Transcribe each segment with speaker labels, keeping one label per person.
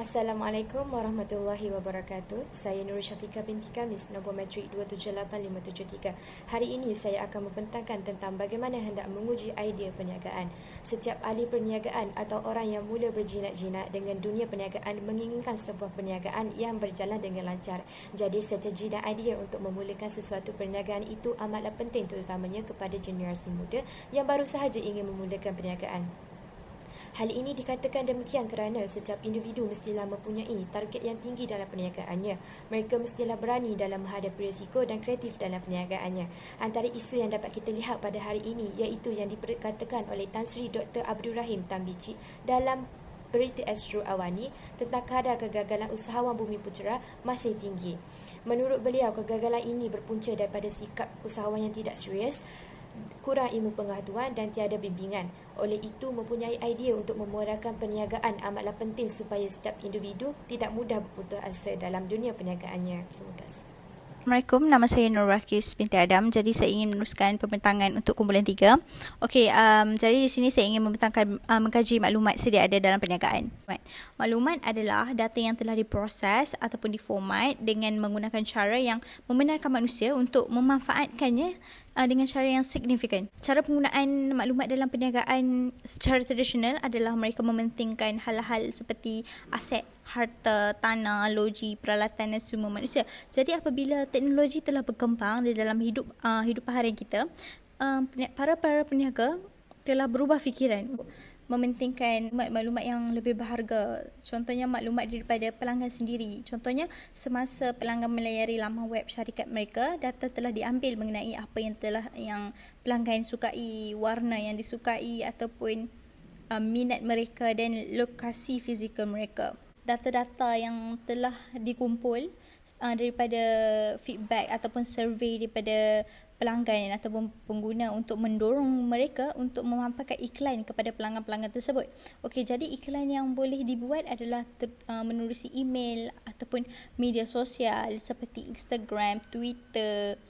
Speaker 1: Assalamualaikum warahmatullahi wabarakatuh. Saya Nur Syafiqah binti Kamis, nombor matrik 278573. Hari ini saya akan membentangkan tentang bagaimana hendak menguji idea perniagaan. Setiap ahli perniagaan atau orang yang mula berjinak-jinak dengan dunia perniagaan menginginkan sebuah perniagaan yang berjalan dengan lancar. Jadi strategi dan idea untuk memulakan sesuatu perniagaan itu amatlah penting, terutamanya kepada generasi muda yang baru sahaja ingin memulakan perniagaan. Hal ini dikatakan demikian kerana setiap individu mestilah mempunyai target yang tinggi dalam perniagaannya. Mereka mestilah berani dalam menghadapi risiko dan kreatif dalam perniagaannya. Antara isu yang dapat kita lihat pada hari ini iaitu yang diperkatakan oleh Tan Sri Dr. Abdul Rahim Tan Bicik dalam berita Astro Awani tentang kadar kegagalan usahawan Bumiputera masih tinggi. Menurut beliau, kegagalan ini berpunca daripada sikap usahawan yang tidak serius, kurang ilmu pengetahuan dan tiada bimbingan. Oleh itu, mempunyai idea untuk memulakan perniagaan amatlah penting supaya setiap individu tidak mudah berputus asa dalam dunia perniagaannya. Terima kasih.
Speaker 2: Assalamualaikum, nama saya Nur Rakis binti Adam. Jadi saya ingin meneruskan pembentangan untuk kumpulan 3. Okey, jadi di sini saya ingin membentangkan mengkaji maklumat sedia ada dalam perniagaan. Maklumat adalah data yang telah diproses ataupun diformat dengan menggunakan cara yang membenarkan manusia untuk memanfaatkannya dengan cara yang signifikan. Cara penggunaan maklumat dalam perniagaan secara tradisional adalah mereka mementingkan hal-hal seperti aset, harta, tanah, loji, peralatan dan sumber manusia. Jadi apabila teknologi telah berkembang di dalam hidup harian kita, para peniaga telah berubah fikiran, mementingkan maklumat yang lebih berharga. Contohnya maklumat daripada pelanggan sendiri. Contohnya semasa pelanggan melayari laman web syarikat mereka, data telah diambil mengenai apa yang pelanggan sukai, warna yang disukai ataupun minat mereka dan lokasi fizikal mereka. Data-data yang telah dikumpul daripada feedback ataupun survey daripada pelanggan ataupun pengguna untuk mendorong mereka untuk memampakkan iklan kepada pelanggan-pelanggan tersebut. Okey, jadi iklan yang boleh dibuat adalah menerusi email ataupun media sosial seperti Instagram, Twitter,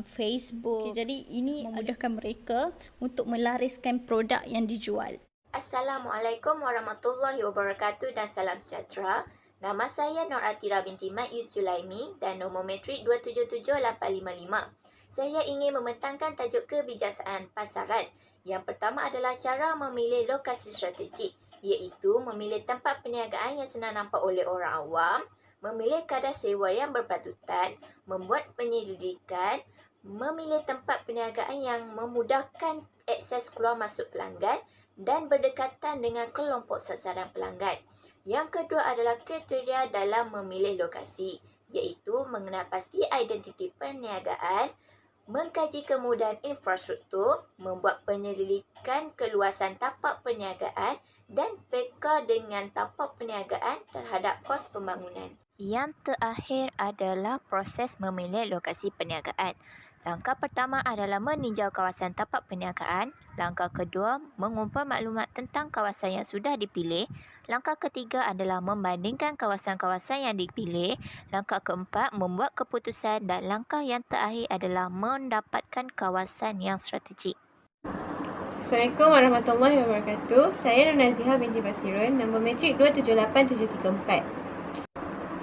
Speaker 2: Facebook. Okey, jadi ini memudahkan mereka untuk melariskan produk yang dijual.
Speaker 3: Assalamualaikum warahmatullahi wabarakatuh dan salam sejahtera. Nama saya Nur Atira binti Mat Yus Julaimi dan nombor matrik 277855. Saya ingin membentangkan tajuk kebijaksanaan pasaran. Yang pertama adalah cara memilih lokasi strategik, iaitu memilih tempat perniagaan yang senang nampak oleh orang awam, memilih kadar sewa yang berpatutan, membuat penyelidikan, memilih tempat perniagaan yang memudahkan akses keluar masuk pelanggan dan berdekatan dengan kelompok sasaran pelanggan. Yang kedua adalah kriteria dalam memilih lokasi, iaitu mengenal pasti identiti perniagaan, mengkaji kemudahan infrastruktur, membuat penyelidikan keluasan tapak perniagaan dan peka dengan tapak perniagaan terhadap kos pembangunan. Yang terakhir adalah proses memilih lokasi perniagaan. Langkah pertama adalah meninjau kawasan tapak perniagaan. Langkah kedua, mengumpul maklumat tentang kawasan yang sudah dipilih. Langkah ketiga adalah membandingkan kawasan-kawasan yang dipilih. Langkah keempat, membuat keputusan. Dan langkah yang terakhir adalah mendapatkan kawasan yang strategik.
Speaker 4: Assalamualaikum warahmatullahi wabarakatuh. Saya Nur Nazihah binti Basirun, nombor matrik 278734.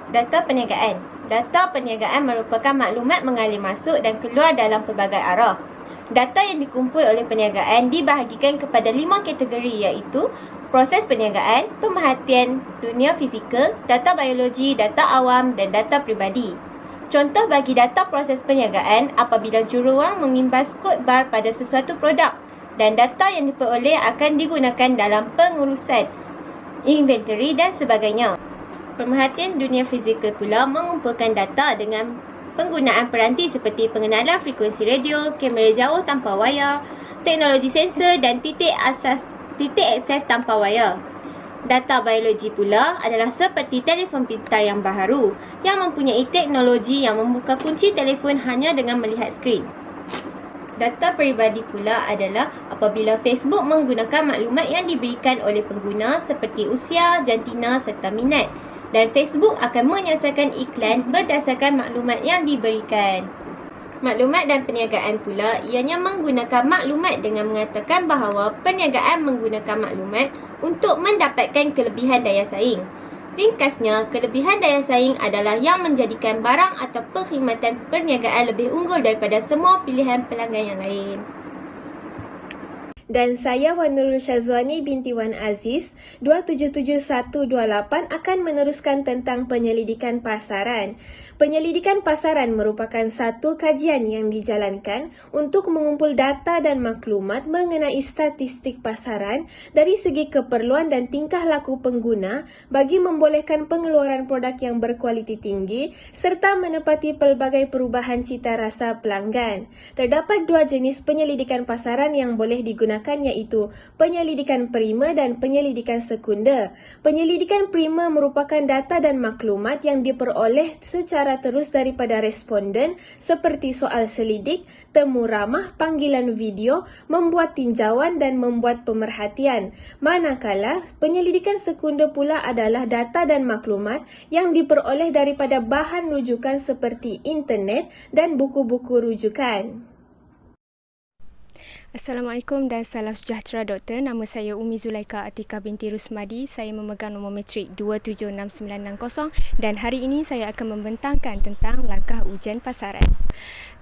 Speaker 4: Data perniagaan. Data perniagaan merupakan maklumat mengalir masuk dan keluar dalam pelbagai arah. Data yang dikumpul oleh perniagaan dibahagikan kepada 5 kategori, iaitu proses perniagaan, pemerhatian dunia fizikal, data biologi, data awam dan data peribadi. Contoh bagi data proses perniagaan apabila juruawam mengimbas kod bar pada sesuatu produk dan data yang diperoleh akan digunakan dalam pengurusan inventory dan sebagainya. Pemerhatian dunia fizikal pula mengumpulkan data dengan penggunaan peranti seperti pengenalan frekuensi radio, kamera jauh tanpa wayar, teknologi sensor dan titik akses tanpa wayar. Data biologi pula adalah seperti telefon pintar yang baharu yang mempunyai teknologi yang membuka kunci telefon hanya dengan melihat skrin. Data peribadi pula adalah apabila Facebook menggunakan maklumat yang diberikan oleh pengguna seperti usia, jantina serta minat. Dan Facebook akan menyelesaikan iklan berdasarkan maklumat yang diberikan. Maklumat dan perniagaan pula ianya menggunakan maklumat dengan mengatakan bahawa perniagaan menggunakan maklumat untuk mendapatkan kelebihan daya saing. Ringkasnya, kelebihan daya saing adalah yang menjadikan barang atau perkhidmatan perniagaan lebih unggul daripada semua pilihan pelanggan yang lain. Dan saya Wan Nurul Syazwani binti Wan Aziz, 277128 akan meneruskan tentang penyelidikan pasaran. Penyelidikan pasaran merupakan satu kajian yang dijalankan untuk mengumpul data dan maklumat mengenai statistik pasaran dari segi keperluan dan tingkah laku pengguna bagi membolehkan pengeluaran produk yang berkualiti tinggi serta menepati pelbagai perubahan cita rasa pelanggan. Terdapat dua jenis penyelidikan pasaran yang boleh digunakan, iaitu penyelidikan prima dan penyelidikan sekunder. Penyelidikan prima merupakan data dan maklumat yang diperoleh secara terus daripada responden seperti soal selidik, temu ramah, panggilan video, membuat tinjauan dan membuat pemerhatian. Manakala penyelidikan sekunder pula adalah data dan maklumat yang diperoleh daripada bahan rujukan seperti internet dan buku-buku rujukan.
Speaker 5: Assalamualaikum dan salam sejahtera doktor. Nama saya Umi Zulaika Atika binti Rusmadi. Saya memegang nombor matrik 276960 dan hari ini saya akan membentangkan tentang langkah ujian pasaran.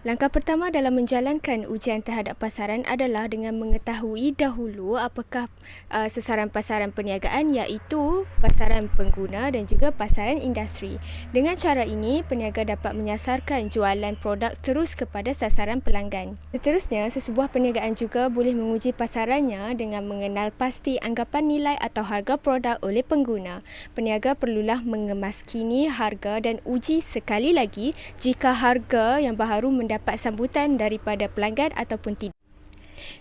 Speaker 5: Langkah pertama dalam menjalankan ujian terhadap pasaran adalah dengan mengetahui dahulu apakah sasaran pasaran perniagaan, iaitu pasaran pengguna dan juga pasaran industri. Dengan cara ini, peniaga dapat menyasarkan jualan produk terus kepada sasaran pelanggan. Seterusnya, sesebuah perniagaan juga boleh menguji pasarannya dengan mengenal pasti anggapan nilai atau harga produk oleh pengguna. Peniaga perlulah mengemaskini harga dan uji sekali lagi jika harga yang baharu mendapat sambutan daripada pelanggan ataupun tidak.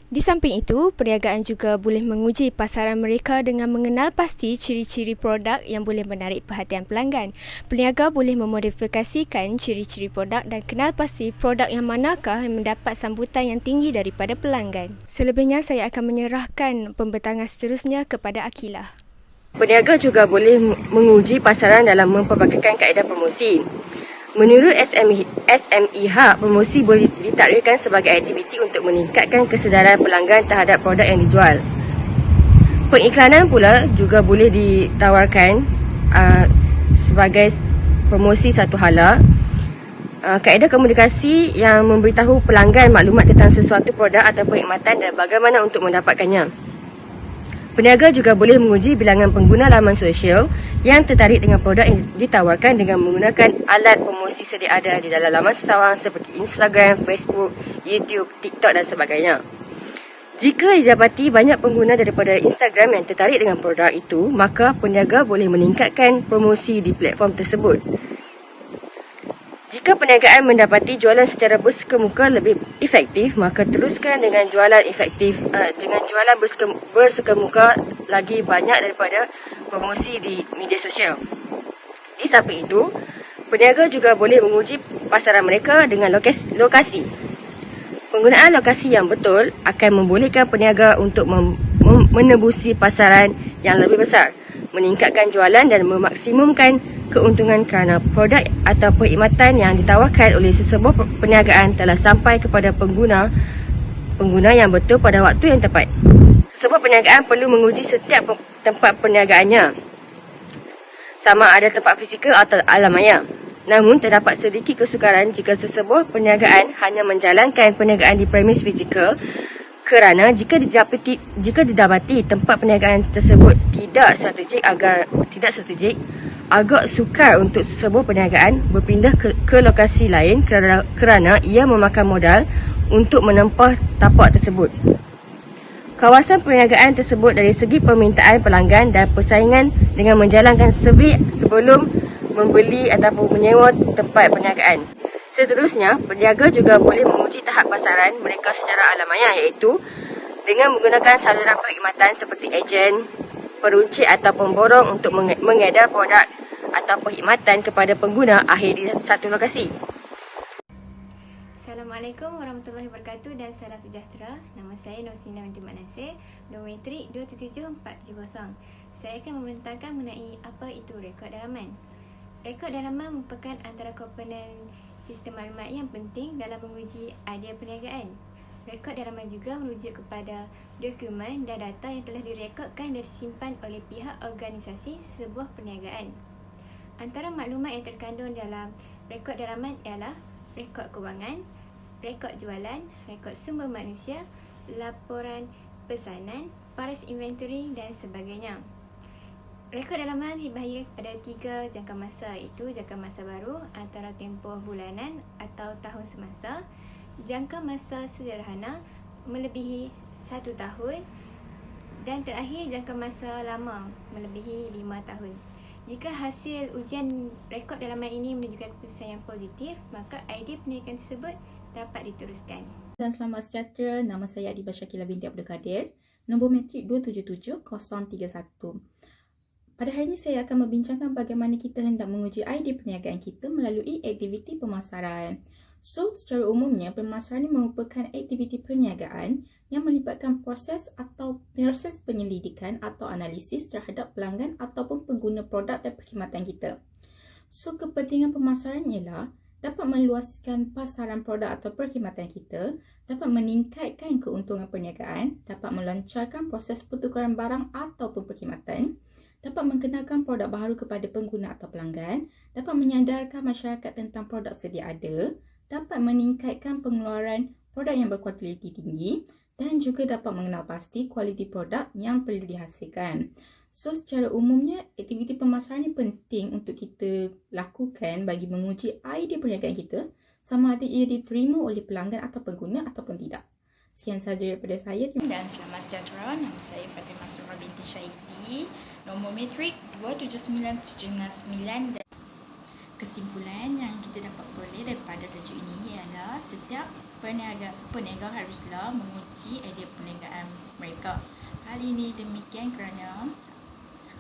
Speaker 5: Di samping itu, perniagaan juga boleh menguji pasaran mereka dengan mengenal pasti ciri-ciri produk yang boleh menarik perhatian pelanggan. Peniaga boleh memodifikasikan ciri-ciri produk dan kenal pasti produk yang manakah yang mendapat sambutan yang tinggi daripada pelanggan. Selebihnya, saya akan menyerahkan pembentangan seterusnya kepada Akilah.
Speaker 6: Peniaga juga boleh menguji pasaran dalam mempelbagaikan kaedah promosi. Menurut SME Hub, promosi boleh ditakdirkan sebagai aktiviti untuk meningkatkan kesedaran pelanggan terhadap produk yang dijual. Pengiklanan pula juga boleh ditawarkan sebagai promosi satu hala. Kaedah komunikasi yang memberitahu pelanggan maklumat tentang sesuatu produk atau perkhidmatan dan bagaimana untuk mendapatkannya. Peniaga juga boleh menguji bilangan pengguna laman sosial yang tertarik dengan produk yang ditawarkan dengan menggunakan alat promosi sedia ada di dalam laman sesawang seperti Instagram, Facebook, YouTube, TikTok dan sebagainya. Jika didapati banyak pengguna daripada Instagram yang tertarik dengan produk itu, maka peniaga boleh meningkatkan promosi di platform tersebut. Jika perniagaan mendapati jualan secara bersekemuka lebih efektif, maka teruskan dengan jualan bersekemuka lagi banyak daripada promosi di media sosial. Di samping itu, peniaga juga boleh menguji pasaran mereka dengan lokasi. Penggunaan lokasi yang betul akan membolehkan peniaga untuk menebusi pasaran yang lebih besar, meningkatkan jualan dan memaksimumkan keuntungan kerana produk atau perkhidmatan yang ditawarkan oleh sesebuah perniagaan telah sampai kepada pengguna yang betul pada waktu yang tepat. Sesebuah perniagaan perlu menguji setiap tempat perniagaannya, sama ada tempat fizikal atau alam maya. Namun, terdapat sedikit kesukaran jika sesebuah perniagaan hanya menjalankan perniagaan di premis fizikal, kerana jika didapati tempat perniagaan tersebut tidak strategik, agak sukar untuk sesebuah perniagaan berpindah ke lokasi lain kerana ia memakan modal untuk menempah tapak tersebut. Kawasan perniagaan tersebut dari segi permintaan pelanggan dan persaingan dengan menjalankan survey sebelum membeli ataupun menyewa tempat perniagaan. Seterusnya, peniaga juga boleh menguji tahap pasaran mereka secara alamiah, iaitu dengan menggunakan saluran perkhidmatan seperti ejen, peruncit atau pemborong untuk mengedar produk atau perkhidmatan kepada pengguna akhir di satu lokasi.
Speaker 5: Assalamualaikum warahmatullahi wabarakatuh dan salam sejahtera. Nama saya Norsina binti Mat Nasir, nombor matrik 277470. Saya akan membentangkan mengenai apa itu rekod dalaman. Rekod dalaman merupakan antara komponen sistem maklumat yang penting dalam menguji idea perniagaan. Rekod dalaman juga merujuk kepada dokumen dan data yang telah direkodkan dan disimpan oleh pihak organisasi sesebuah perniagaan. Antara maklumat yang terkandung dalam rekod dalaman ialah rekod kewangan, rekod jualan, rekod sumber manusia, laporan pesanan, paras inventory dan sebagainya. Rekod dalaman dibahagi pada 3 jangka masa, iaitu jangka masa baru, antara tempoh bulanan atau tahun semasa, jangka masa sederhana melebihi 1 tahun dan terakhir jangka masa lama melebihi 5 tahun. Jika hasil ujian rekod dalaman ini menunjukkan keputusan yang positif, maka idea peniagaan tersebut dapat diteruskan.
Speaker 7: Dan selamat sejahtera, nama saya Adibah Syakila binti Abdul Kadir, nombor metrik 277031. Pada hari ini saya akan membincangkan bagaimana kita hendak menguji idea perniagaan kita melalui aktiviti pemasaran. So, secara umumnya, pemasaran ini merupakan aktiviti perniagaan yang melibatkan proses penyelidikan atau analisis terhadap pelanggan ataupun pengguna produk dan perkhidmatan kita. So, kepentingan pemasaran ialah dapat meluaskan pasaran produk atau perkhidmatan kita, dapat meningkatkan keuntungan perniagaan, dapat melancarkan proses pertukaran barang ataupun perkhidmatan, dapat mengenalkan produk baru kepada pengguna atau pelanggan, dapat menyadarkan masyarakat tentang produk sedia ada, dapat meningkatkan pengeluaran produk yang berkualiti tinggi dan juga dapat mengenal pasti kualiti produk yang perlu dihasilkan. So, secara umumnya, aktiviti pemasaran ini penting untuk kita lakukan bagi menguji idea perniagaan kita sama ada ia diterima oleh pelanggan atau pengguna ataupun tidak. Sekian sahaja daripada saya.
Speaker 8: Dan selamat sejahtera, nama saya Fatimah Surah binti Syahidi, nombor metrik 27979. Dan kesimpulan yang kita dapat peroleh daripada tajuk ini ialah setiap peniaga haruslah menguji idea perniagaan mereka. Hal ini demikian kerana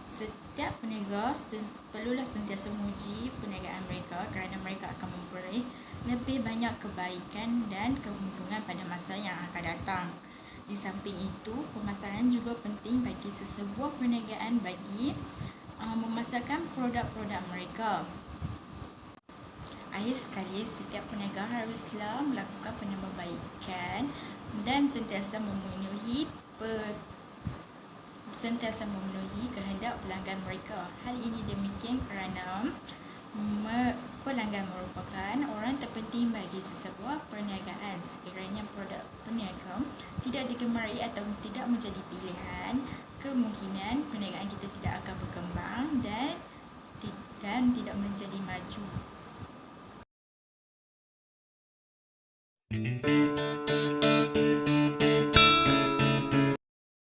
Speaker 8: setiap peniaga perlulah sentiasa menguji perniagaan mereka kerana mereka akan memperoleh lebih banyak kebaikan dan keuntungan pada masa yang akan datang. Di samping itu, pemasaran juga penting bagi sesebuah perniagaan bagi memasarkan produk-produk mereka. Akhir sekali, setiap peniaga haruslah melakukan penambahbaikan dan sentiasa memenuhi kehendak pelanggan mereka. Hal ini demikian kerana pelanggan merupakan orang terpenting bagi sesebuah perniagaan. Sekiranya produk peniaga tidak digemari atau tidak menjadi pilihan, kemungkinan perniagaan kita tidak akan berkembang dan tidak menjadi maju.